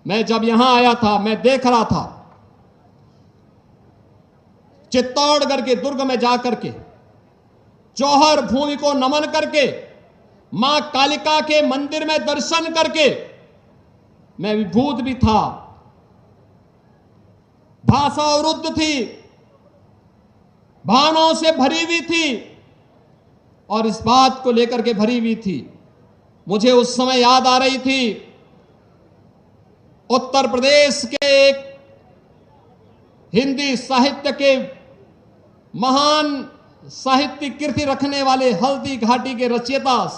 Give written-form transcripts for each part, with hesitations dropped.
मैं जब यहां आया था, मैं देख रहा था चित्तौड़गढ़ के दुर्ग में जाकर के, जौहर भूमि को नमन करके, मां कालिका के मंदिर में दर्शन करके मैं विभूत भी था। भाषा अवरुद्ध थी, भावनाओं से भरी हुई थी और इस बात को लेकर के भरी हुई थी। मुझे उस समय याद आ रही थी उत्तर प्रदेश के एक हिंदी साहित्य के महान साहित्य कीर्ति रखने वाले हल्दी घाटी के रचयिता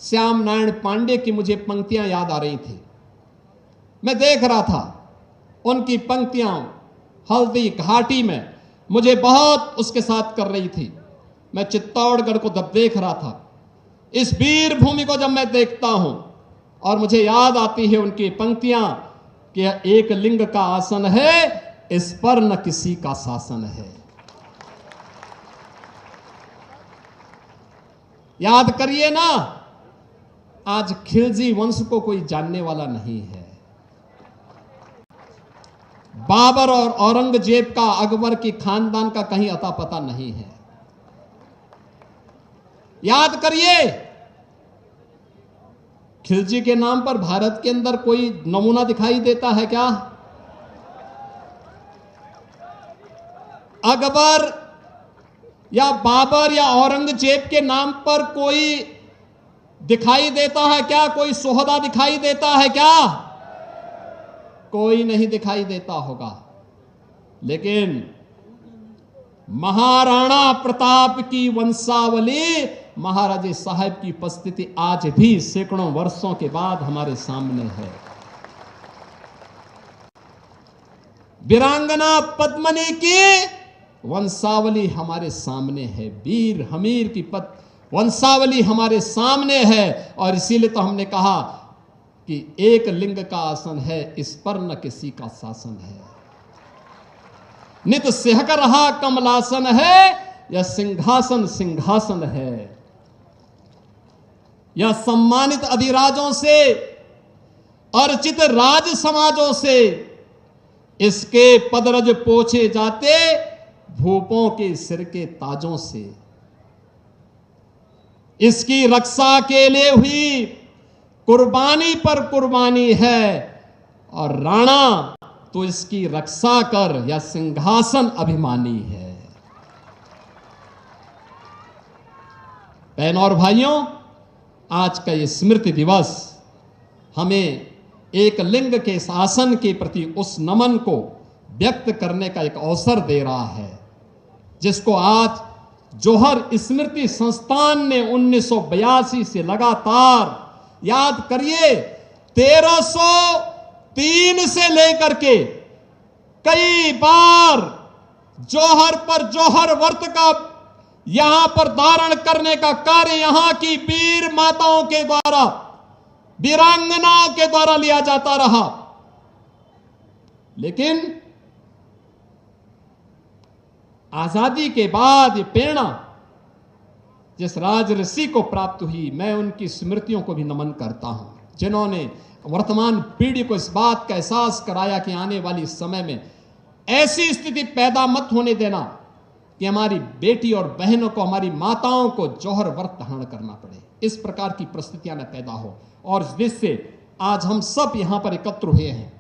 श्याम नारायण पांडे की मुझे पंक्तियां याद आ रही थी। मैं देख रहा था उनकी पंक्तियां हल्दी घाटी में, मुझे बहुत उसके साथ कर रही थी। मैं चित्तौड़गढ़ को जब देख रहा था, इस वीर भूमि को जब मैं देखता हूं और मुझे याद आती है उनकी पंक्तियां कि एक लिंग का आसन है, इस पर न किसी का शासन है। याद करिए ना, आज खिलजी वंश को कोई जानने वाला नहीं है। बाबर और औरंगजेब का, अकबर की खानदान का कहीं अता पता नहीं है। याद करिए, खिलजी के नाम पर भारत के अंदर कोई नमूना दिखाई देता है क्या? अकबर या बाबर या औरंगजेब के नाम पर कोई दिखाई देता है क्या? कोई सोहदा दिखाई देता है क्या? कोई नहीं दिखाई देता होगा। लेकिन महाराणा प्रताप की वंशावली, महाराजे साहब की उपस्थिति आज भी सैकड़ों वर्षों के बाद हमारे सामने है। वीरांगना पद्मिनी की वंशावली हमारे सामने है, वीर हमीर की वंशावली हमारे सामने है। और इसीलिए तो हमने कहा कि एक लिंग का आसन है, इस पर न किसी का शासन है। नित सिहक रहा कमलासन है, यह सिंहासन सिंहासन है। यह सम्मानित अधिराजों से, अर्चित राज समाजों से इसके पदरज पोछे जाते, भूपों के सिर के ताजों से। इसकी रक्षा के लिए हुई कुर्बानी पर कुर्बानी है, और राणा तो इसकी रक्षा कर, यह सिंहासन अभिमानी है। बहनों और भाइयों, आज का यह स्मृति दिवस हमें एक लिंग के शासन के प्रति उस नमन को व्यक्त करने का एक अवसर दे रहा है, जिसको आज जौहर स्मृति संस्थान ने 1982 से लगातार, याद करिए, 1303 से लेकर के कई बार जौहर पर जौहर व्रत का यहां पर धारण करने का कार्य यहां की वीर माताओं के द्वारा, वीरांगनाओं के द्वारा लिया जाता रहा। लेकिन आजादी के बाद ये प्रेरणा जिस राजऋषि को प्राप्त हुई, मैं उनकी स्मृतियों को भी नमन करता हूं, जिन्होंने वर्तमान पीढ़ी को इस बात का एहसास कराया कि आने वाली समय में ऐसी स्थिति पैदा मत होने देना कि हमारी बेटी और बहनों को, हमारी माताओं को जौहर व्रत धारण करना पड़े। इस प्रकार की परिस्थितियां न पैदा हो। और जिससे आज हम सब यहां पर एकत्र हुए हैं,